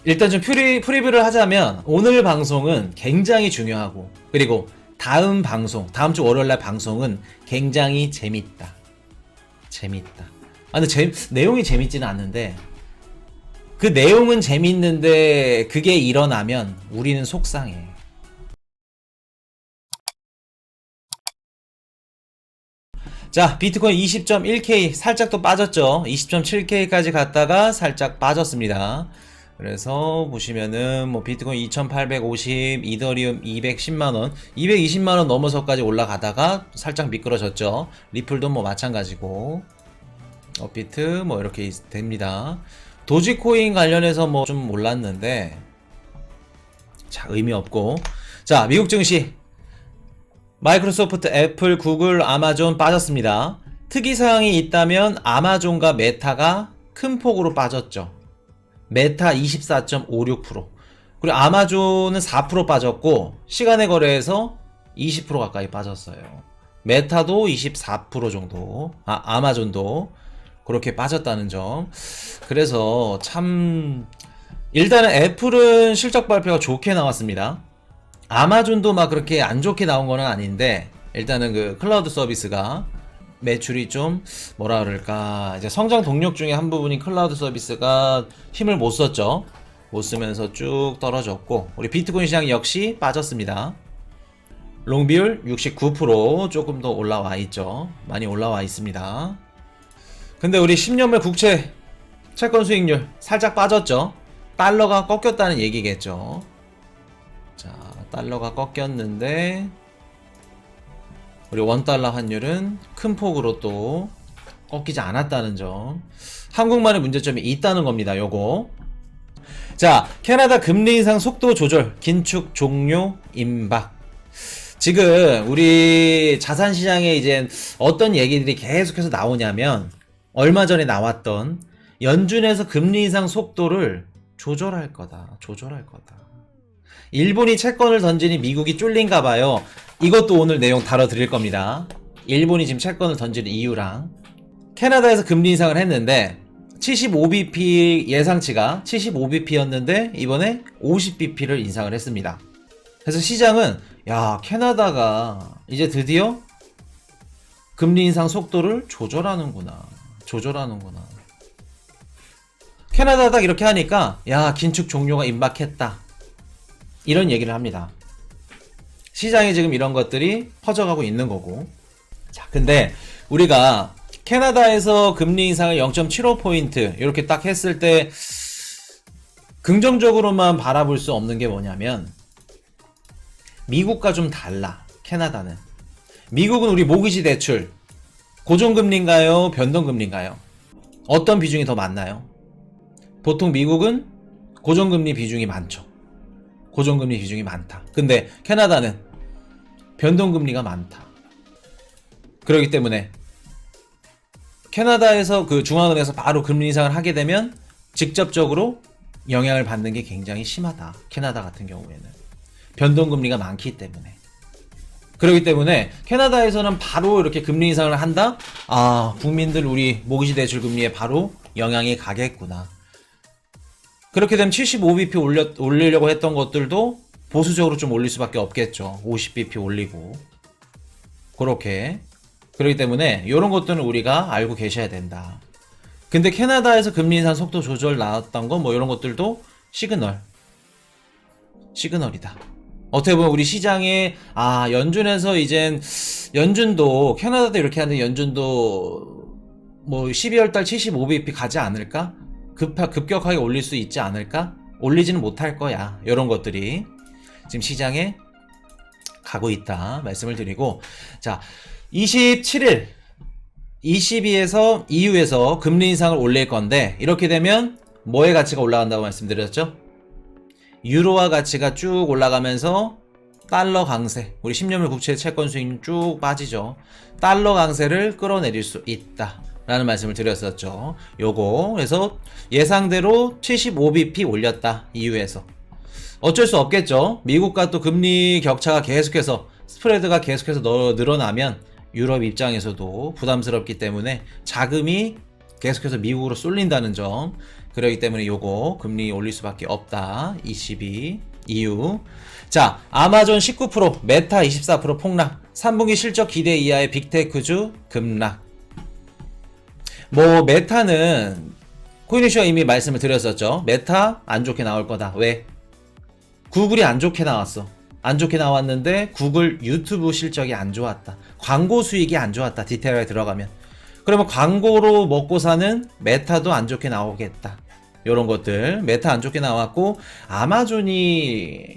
일단 좀 프리뷰를 하자면 오늘 방송은 굉장히 중요하고, 그리고 다음 방송, 다음 주 월요일날 방송은 굉장히 재밌다. 아, 근데 내용이 재밌지는 않는데, 그 내용은 재밌는데 그게 일어나면 우리는 속상해. 자, 비트코인 20.1K 살짝 또 빠졌죠. 20.7K까지 갔다가 살짝 빠졌습니다. 그래서 보시면은 뭐 비트코인 2850, 이더리움 210만원, 220만원 넘어서까지 올라가다가 살짝 미끄러졌죠. 리플도 뭐 마찬가지고, 업비트 뭐 이렇게 됩니다. 도지코인 관련해서 뭐 좀 몰랐는데, 자, 의미 없고. 자, 미국 증시 마이크로소프트, 애플, 구글, 아마존 빠졌습니다. 특이사항이 있다면 아마존과 메타가 큰 폭으로 빠졌죠. 메타 24.56%, 그리고 아마존은 4% 빠졌고 시간의 거래에서 20% 가까이 빠졌어요. 메타도 24% 정도, 아마존도 그렇게 빠졌다는 점. 그래서 참, 일단은 애플은 실적 발표가 좋게 나왔습니다. 아마존도 막 그렇게 안 좋게 나온 거는 아닌데, 일단은 그 클라우드 서비스가 매출이 좀 뭐라 그럴까, 이제 성장 동력 중에 한 부분인 클라우드 서비스가 힘을 못 썼죠. 못 쓰면서 쭉 떨어졌고, 우리 비트코인 시장 역시 빠졌습니다. 롱비율 69% 조금 더 올라와 있죠. 많이 올라와 있습니다. 근데 우리 10년물 국채 채권 수익률 살짝 빠졌죠. 달러가 꺾였다는 얘기겠죠. 자, 달러가 꺾였는데 우리 원달러 환율은 큰 폭으로 또 꺾이지 않았다는 점. 한국만의 문제점이 있다는 겁니다, 요거. 자, 캐나다 금리 인상 속도 조절 긴축 종료 임박. 지금 우리 자산시장에 이제 어떤 얘기들이 계속해서 나오냐면, 얼마 전에 나왔던 연준에서 금리 인상 속도를 조절할 거다. 일본이 채권을 던지니 미국이 쫄린가 봐요. 이것도 오늘 내용 다뤄드릴 겁니다. 일본이 지금 채권을 던지는 이유랑, 캐나다에서 금리 인상을 했는데 75bp 예상치가 75bp였는데 이번에 50bp를 인상을 했습니다. 그래서 시장은 야, 캐나다가 이제 드디어 금리 인상 속도를 조절하는구나. 캐나다가 딱 이렇게 하니까 야, 긴축 종료가 임박했다, 이런 얘기를 합니다. 시장에 지금 이런 것들이 퍼져가고 있는 거고. 자, 근데 우리가 캐나다에서 금리 인상을 0.75포인트 이렇게 딱 했을 때 긍정적으로만 바라볼 수 없는 게 뭐냐면, 미국과 좀 달라. 캐나다는, 미국은 우리 모기지 대출 고정금리인가요, 변동금리인가요? 어떤 비중이 더 많나요? 보통 미국은 고정금리 비중이 많죠. 고정금리 비중이 많다. 근데 캐나다는 변동금리가 많다. 그렇기 때문에 캐나다에서 그 중앙은행에서 바로 금리 인상을 하게 되면 직접적으로 영향을 받는 게 굉장히 심하다. 캐나다 같은 경우에는 변동금리가 많기 때문에. 그렇기 때문에 캐나다에서는 바로 이렇게 금리 인상을 한다? 아, 국민들 우리 모기지 대출 금리에 바로 영향이 가겠구나. 그렇게 되면 75bp 올리려고 했던 것들도 보수적으로 좀 올릴 수밖에 없겠죠. 50bp 올리고. 그렇게. 그렇기 때문에 이런 것들은 우리가 알고 계셔야 된다. 근데 캐나다에서 금리 인상 속도 조절 나왔던 거 뭐 이런 것들도 시그널이다. 어떻게 보면 우리 시장에, 아, 연준에서 이젠, 연준도 캐나다도 이렇게 하는데 연준도 뭐 12월달 75bp 가지 않을까? 급격하게 올릴 수 있지 않을까? 올리지는 못할 거야. 이런 것들이 지금 시장에 가고 있다 말씀을 드리고, 자, 27일 22에서 EU에서 금리 인상을 올릴 건데, 이렇게 되면 뭐의 가치가 올라간다고 말씀드렸죠? 유로화 가치가 쭉 올라가면서 달러 강세, 우리 10년물 국채 채권 수익률 쭉 빠지죠. 달러 강세를 끌어내릴 수 있다 라는 말씀을 드렸었죠. 요거 그래서 예상대로 75bp 올렸다, EU에서. 어쩔 수 없겠죠. 미국과 또 금리 격차가 계속해서, 스프레드가 계속해서 늘어나면 유럽 입장에서도 부담스럽기 때문에 자금이 계속해서 미국으로 쏠린다는 점. 그렇기 때문에 요거 금리 올릴 수밖에 없다. 22 이유. 자, 아마존 19%, 메타 24% 폭락. 3분기 실적 기대 이하의 빅테크주 급락. 뭐 메타는 코인이슈가 이미 말씀을 드렸었죠. 메타 안 좋게 나올 거다. 왜? 구글이 안 좋게 나왔어. 안 좋게 나왔는데 구글 유튜브 실적이 안 좋았다. 광고 수익이 안 좋았다. 디테일하게 들어가면. 그러면 광고로 먹고 사는 메타도 안 좋게 나오겠다. 요런 것들. 메타 안 좋게 나왔고 아마존이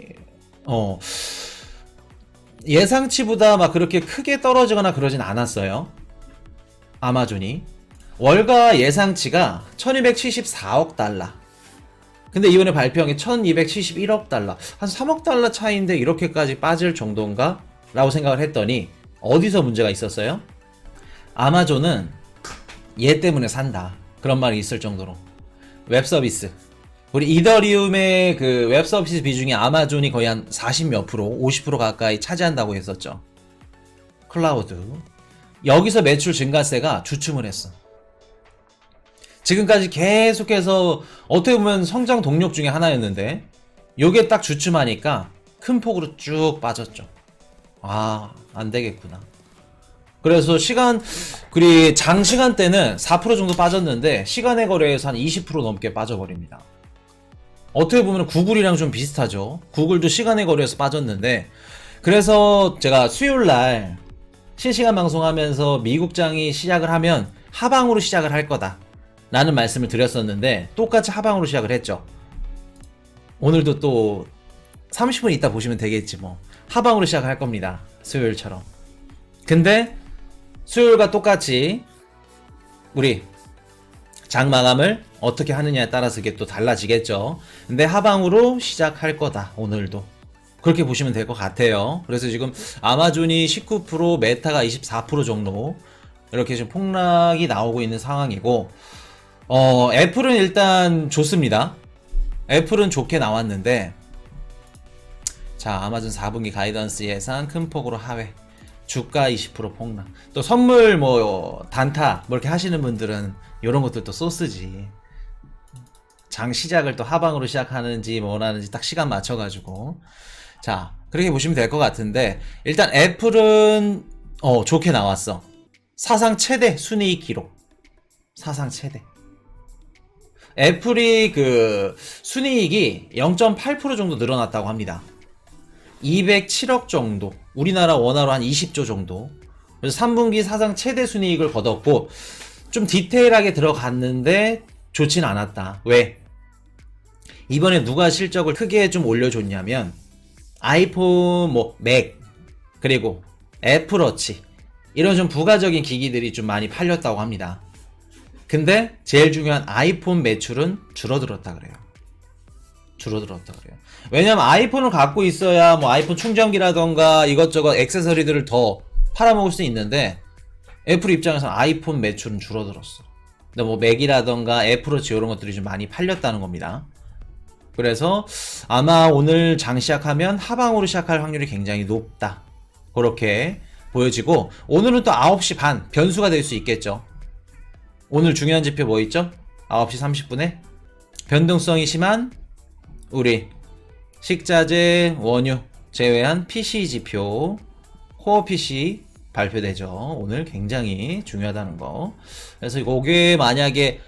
예상치보다 막 그렇게 크게 떨어지거나 그러진 않았어요. 아마존이. 월가 예상치가 1274억 달러. 근데 이번에 발표한 게 1271억 달러. 한 3억 달러 차이인데 이렇게까지 빠질 정도인가? 라고 생각을 했더니 어디서 문제가 있었어요? 아마존은 얘 때문에 산다. 그런 말이 있을 정도로. 웹서비스. 우리 이더리움의 그 웹서비스 비중이 아마존이 거의 한 40몇 프로, 50% 가까이 차지한다고 했었죠. 클라우드. 여기서 매출 증가세가 주춤을 했어. 지금까지 계속해서 어떻게 보면 성장 동력 중에 하나였는데 요게 딱 주춤하니까 큰 폭으로 쭉 빠졌죠. 아, 안 되겠구나. 그래서 장시간 때는 4% 정도 빠졌는데 시간의 거래에서 한 20% 넘게 빠져버립니다. 어떻게 보면 구글이랑 좀 비슷하죠. 구글도 시간의 거래에서 빠졌는데 그래서 제가 수요일날 실시간 방송하면서 미국장이 시작을 하면 하방으로 시작을 할 거다 라는 말씀을 드렸었는데 똑같이 하방으로 시작을 했죠. 오늘도 또 30분 있다 보시면 되겠지 뭐. 하방으로 시작할 겁니다. 수요일처럼. 근데 수요일과 똑같이 우리 장 마감을 어떻게 하느냐에 따라서 이게 또 달라지겠죠. 근데 하방으로 시작할 거다. 오늘도. 그렇게 보시면 될 것 같아요. 그래서 지금 아마존이 19%, 메타가 24% 정도 이렇게 지금 폭락이 나오고 있는 상황이고 애플은 일단 좋습니다. 애플은 좋게 나왔는데 자, 아마존 4분기 가이던스 예상 큰 폭으로 하회. 주가 20% 폭락. 또 선물 단타 이렇게 하시는 분들은 이런 것들도 소스지. 장 시작을 또 하방으로 시작하는지 뭐라는지 딱 시간 맞춰가지고 자, 그렇게 보시면 될 것 같은데 일단 애플은 좋게 나왔어. 사상 최대 순이익 기록. 사상 최대. 애플이 그 순이익이 0.8% 정도 늘어났다고 합니다. 207억 정도. 우리나라 원화로 한 20조 정도. 그래서 3분기 사상 최대 순이익을 거뒀고 좀 디테일하게 들어갔는데 좋진 않았다. 왜? 이번에 누가 실적을 크게 좀 올려줬냐면 아이폰, 맥, 그리고 애플워치 이런 좀 부가적인 기기들이 좀 많이 팔렸다고 합니다. 근데 제일 중요한 아이폰 매출은 줄어들었다 그래요. 왜냐면 아이폰을 갖고 있어야 뭐 아이폰 충전기라던가 이것저것 액세서리들을 더 팔아먹을 수 있는데 애플 입장에서는 아이폰 매출은 줄어들었어. 근데 뭐 맥이라던가 애플워치 이런 것들이 좀 많이 팔렸다는 겁니다. 그래서 아마 오늘 장 시작하면 하방으로 시작할 확률이 굉장히 높다. 그렇게 보여지고 오늘은 또 9시 반 변수가 될 수 있겠죠. 오늘 중요한 지표 뭐 있죠? 9시 30분에 변동성이 심한 우리 식자재, 원유 제외한 PC 지표, 코어 PC 발표되죠. 오늘 굉장히 중요하다는 거. 그래서 이게 만약에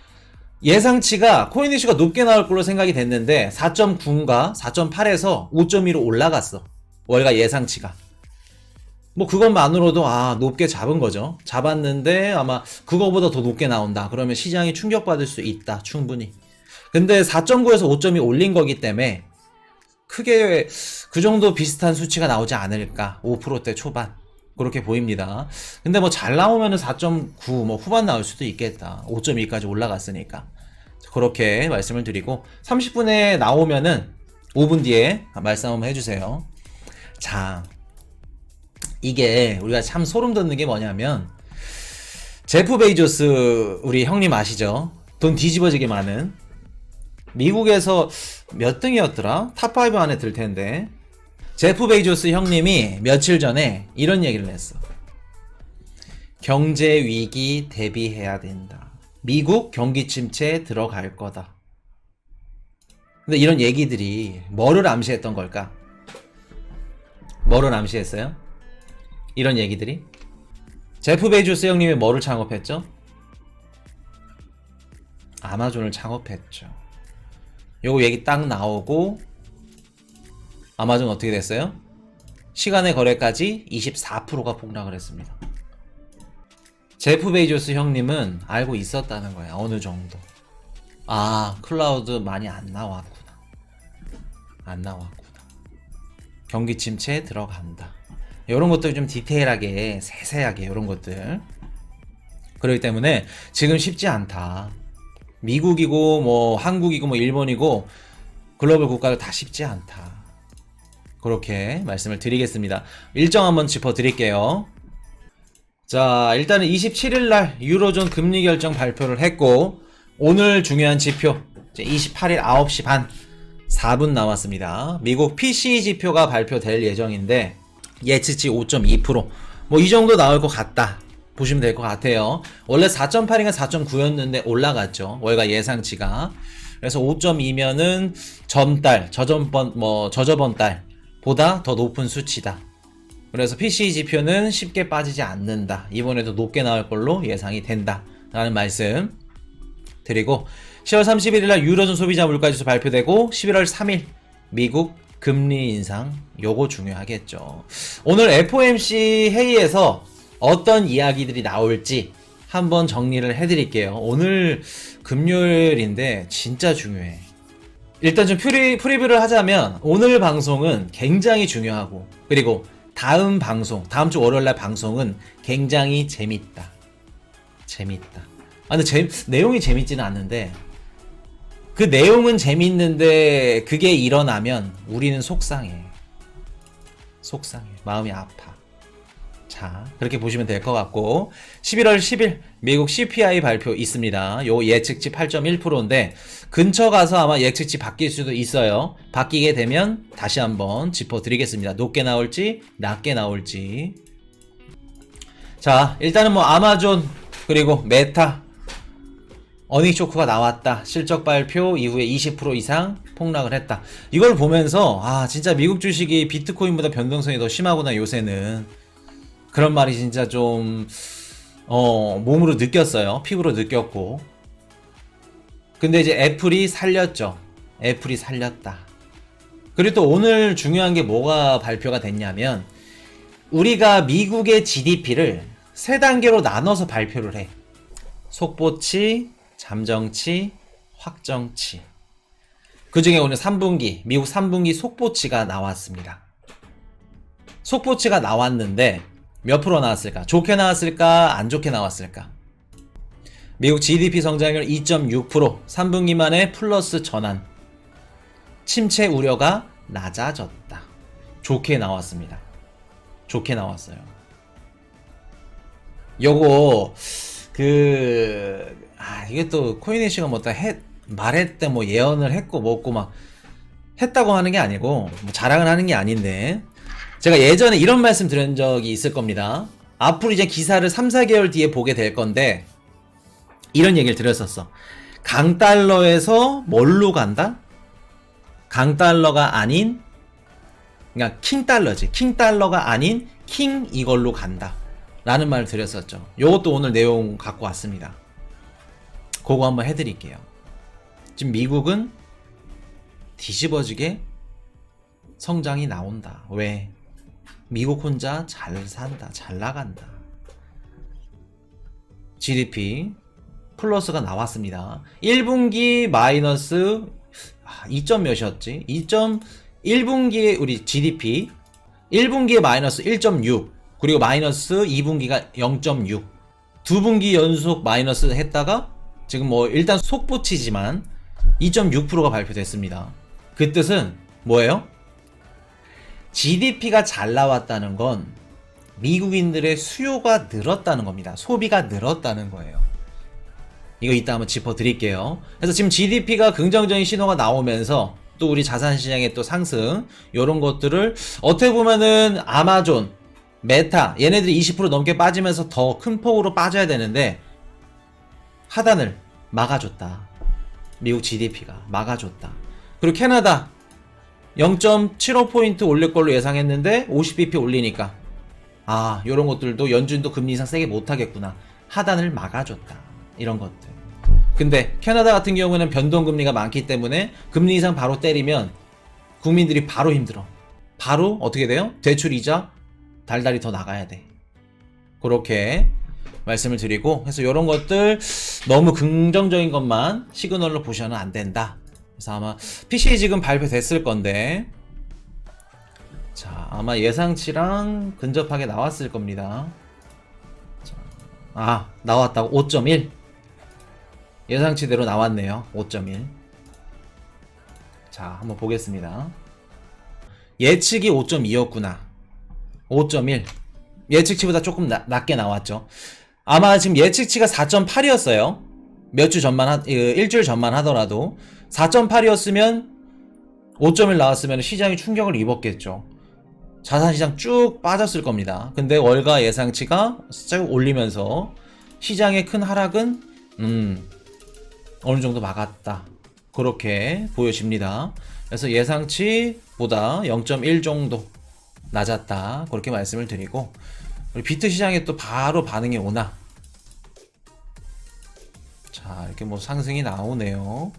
예상치가 코인이슈가 높게 나올 걸로 생각이 됐는데 4.9인가 4.8에서 5.2로 올라갔어. 월가 예상치가. 뭐 그것만으로도 높게 잡은 거죠. 잡았는데 아마 그거보다 더 높게 나온다. 그러면 시장이 충격받을 수 있다. 충분히. 근데 4.9에서 5.2 올린 거기 때문에 크게 그 정도 비슷한 수치가 나오지 않을까. 5%대 초반. 그렇게 보입니다. 근데 뭐 잘 나오면은 4.9 뭐 후반 나올 수도 있겠다. 5.2까지 올라갔으니까. 그렇게 말씀을 드리고 30분에 나오면은 5분 뒤에 말씀 한번 해주세요. 자, 이게 우리가 참 소름 돋는 게 뭐냐면 제프 베이조스 우리 형님 아시죠? 돈 뒤집어지게 많은 미국에서 몇 등이었더라? 탑5 안에 들 텐데 제프 베이조스 형님이 며칠 전에 이런 얘기를 했어. 경제 위기 대비해야 된다. 미국 경기 침체에 들어갈 거다. 근데 이런 얘기들이 뭐를 암시했던 걸까? 뭐를 암시했어요? 이런 얘기들이? 제프 베이조스 형님이 뭐를 창업했죠? 아마존을 창업했죠. 요거 얘기 딱 나오고 아마존 어떻게 됐어요? 시간의 거래까지 24%가 폭락을 했습니다. 제프 베이조스 형님은 알고 있었다는 거야. 어느 정도. 아, 클라우드 많이 안 나왔구나. 안 나왔구나. 경기 침체에 들어간다. 이런 것들 좀 디테일하게, 세세하게 이런 것들. 그렇기 때문에 지금 쉽지 않다. 미국이고 뭐 한국이고 뭐 일본이고 글로벌 국가들 다 쉽지 않다. 그렇게 말씀을 드리겠습니다. 일정 한번 짚어 드릴게요. 자, 일단은 27일날 유로존 금리 결정 발표를 했고 오늘 중요한 지표 28일 9시 반 4분 나왔습니다. 미국 PCE 지표가 발표될 예정인데 예측치 5.2% 뭐 이 정도 나올 것 같다 보시면 될 것 같아요. 원래 4.8인가 4.9였는데 올라갔죠. 월가 예상치가. 그래서 5.2면은 전달, 저저번 달보다 더 높은 수치다. 그래서 PCE 지표는 쉽게 빠지지 않는다. 이번에도 높게 나올 걸로 예상이 된다. 라는 말씀 드리고 10월 31일날 유로존 소비자 물가지수 발표되고 11월 3일 미국 금리 인상 요거 중요하겠죠. 오늘 FOMC 회의에서 어떤 이야기들이 나올지 한번 정리를 해드릴게요. 오늘 금요일인데 진짜 중요해. 일단 좀 프리뷰를 하자면 오늘 방송은 굉장히 중요하고 그리고 다음 방송, 다음 주 월요일날 방송은 굉장히 재밌다. 근데 내용이 재밌지는 않는데 그 내용은 재밌는데 그게 일어나면 우리는 속상해. 마음이 아파. 자, 그렇게 보시면 될 것 같고 11월 10일 미국 CPI 발표 있습니다. 요 예측치 8.1%인데 근처 가서 아마 예측치 바뀔 수도 있어요. 바뀌게 되면 다시 한번 짚어드리겠습니다. 높게 나올지 낮게 나올지. 자, 일단은 뭐 아마존 그리고 메타 어닝 쇼크가 나왔다. 실적 발표 이후에 20% 이상 폭락을 했다. 이걸 보면서 아 진짜 미국 주식이 비트코인보다 변동성이 더 심하구나 요새는. 그런 말이 진짜 좀 몸으로 느꼈어요. 피부로 느꼈고. 근데 이제 애플이 살렸죠. 애플이 살렸다. 그리고 또 오늘 중요한 게 뭐가 발표가 됐냐면 우리가 미국의 GDP를 세 단계로 나눠서 발표를 해. 속보치, 잠정치, 확정치. 그 중에 오늘 3분기, 미국 3분기 속보치가 나왔습니다. 속보치가 나왔는데 몇 프로 나왔을까? 좋게 나왔을까? 안 좋게 나왔을까? 미국 GDP 성장률 2.6%, 3분기 만에 플러스 전환. 침체 우려가 낮아졌다. 좋게 나왔습니다. 좋게 나왔어요. 요거 이게 또 코인에이씨가 말했대 뭐 예언을 했고 뭐고 막 했다고 하는 게 아니고 뭐 자랑을 하는 게 아닌데 제가 예전에 이런 말씀 드린 적이 있을 겁니다. 앞으로 이제 기사를 3, 4개월 뒤에 보게 될 건데 이런 얘기를 드렸었어. 강달러에서 뭘로 간다? 강달러가 아닌 그러니까 킹달러지. 킹달러가 아닌 킹 이걸로 간다. 라는 말을 드렸었죠. 요것도 오늘 내용 갖고 왔습니다. 그거 한번 해드릴게요. 지금 미국은 뒤집어지게 성장이 나온다. 왜? 미국 혼자 잘 산다. 잘 나간다. GDP 플러스가 나왔습니다. 1분기 마이너스 2점 몇이었지? 1분기에 우리 GDP 1분기에 마이너스 1.6 그리고 마이너스 2분기가 0.6 두 분기 연속 마이너스 했다가 지금 뭐 일단 속보치지만 2.6%가 발표됐습니다. 그 뜻은 뭐예요? GDP가 잘 나왔다는 건 미국인들의 수요가 늘었다는 겁니다. 소비가 늘었다는 거예요. 이거 이따 한번 짚어드릴게요. 그래서 지금 GDP가 긍정적인 신호가 나오면서 또 우리 자산시장의 또 상승 이런 것들을 어떻게 보면은 아마존, 메타 얘네들이 20% 넘게 빠지면서 더 큰 폭으로 빠져야 되는데 하단을 막아줬다. 미국 GDP가 막아줬다. 그리고 캐나다 0.75포인트 올릴 걸로 예상했는데 50bp 올리니까 아, 요런 것들도 연준도 금리 인상 세게 못하겠구나. 하단을 막아줬다. 이런 것들. 근데 캐나다 같은 경우는 변동금리가 많기 때문에 금리 인상 바로 때리면 국민들이 바로 힘들어. 바로 어떻게 돼요? 대출이자 달달이 더 나가야 돼. 그렇게 말씀을 드리고, 그래서 이런 것들 너무 긍정적인 것만 시그널로 보셔는 안 된다. 그래서 아마 PCA 지금 발표됐을 건데, 자, 아마 예상치랑 근접하게 나왔을 겁니다. 자, 아, 나왔다고. 5.1 예상치대로 나왔네요. 5.1. 자, 한번 보겠습니다. 예측이 5.2였구나 5.1 예측치보다 조금 낮게 나왔죠. 아마 지금 예측치가 4.8이었어요 몇 주 전만 일주일 전만 하더라도 4.8이었으면 5.1 나왔으면 시장이 충격을 입었겠죠. 자산시장 쭉 빠졌을 겁니다. 근데 월가 예상치가 쭉 올리면서 시장의 큰 하락은 어느 정도 막았다. 그렇게 보여집니다. 그래서 예상치보다 0.1 정도 낮았다. 그렇게 말씀을 드리고, 우리 비트 시장에 또 바로 반응이 오나? 자, 이렇게 뭐 상승이 나오네요.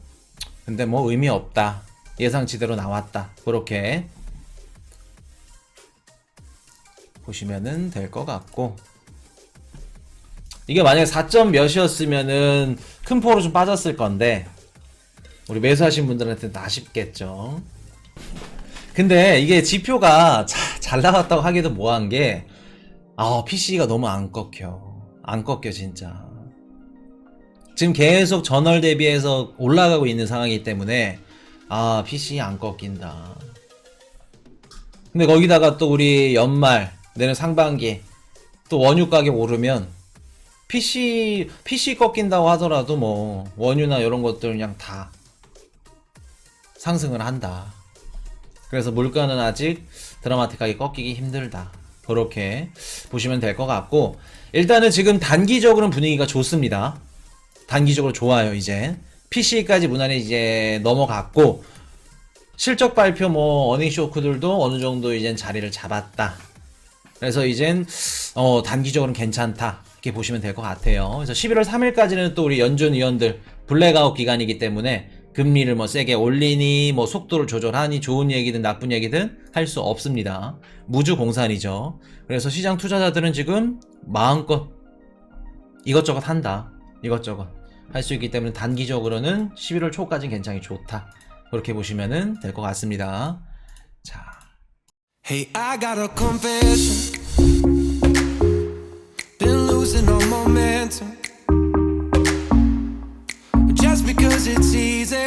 근데 뭐 의미 없다. 예상치대로 나왔다. 그렇게 보시면은 될 것 같고, 이게 만약에 4점 몇이었으면은 큰 폭으로 좀 빠졌을 건데 우리 매수하신 분들한테는 아쉽겠죠. 근데 이게 지표가 잘 나왔다고 하기도 뭐한 게, PC가 너무 안 꺾여 진짜. 지금 계속 전월 대비해서 올라가고 있는 상황이기 때문에 PC 안 꺾인다. 근데 거기다가 또 우리 연말 내년 상반기 또 원유 가격 오르면 PC 꺾인다고 하더라도 뭐 원유나 이런 것들 그냥 다 상승을 한다. 그래서 물가는 아직 드라마틱하게 꺾이기 힘들다. 그렇게 보시면 될 것 같고, 일단은 지금 단기적으로는 분위기가 좋습니다. 단기적으로 좋아요. 이제 PC까지 무난히 이제 넘어갔고, 실적 발표 뭐 어닝 쇼크들도 어느 정도 이젠 자리를 잡았다. 그래서 이젠 단기적으로는 괜찮다. 이렇게 보시면 될 것 같아요. 그래서 11월 3일까지는 또 우리 연준 위원들 블랙아웃 기간이기 때문에 금리를 뭐 세게 올리니 뭐 속도를 조절하니 좋은 얘기든 나쁜 얘기든 할 수 없습니다. 무주 공산이죠. 그래서 시장 투자자들은 지금 마음껏 이것저것 한다. 이것저것 할 수 있기 때문에 단기적으로는 11월 초까지는 굉장히 좋다. 그렇게 보시면 될 것 같습니다. 자. Hey, I got a confession. Been losing all momentum. Just because it's easy